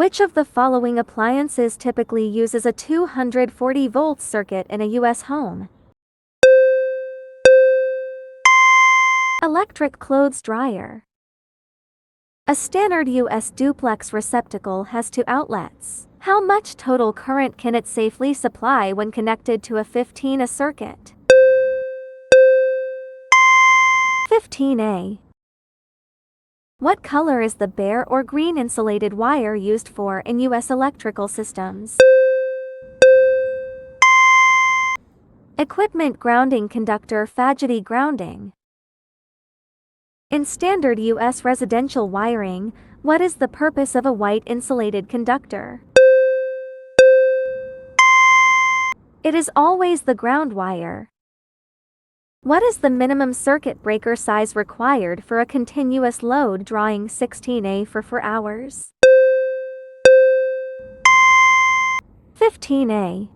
Which of the following appliances typically uses a 240-volt circuit in a U.S. home? Electric clothes dryer. A standard U.S. duplex receptacle has 2 outlets. How much total current can it safely supply when connected to a 15A circuit? 15A. What color is the bare or green insulated wire used for in U.S. electrical systems? Equipment grounding conductor faggoty grounding. In standard U.S. residential wiring, what is the purpose of a white insulated conductor? It is always the ground wire. What is the minimum circuit breaker size required for a continuous load drawing 16A for 4 hours? 15A.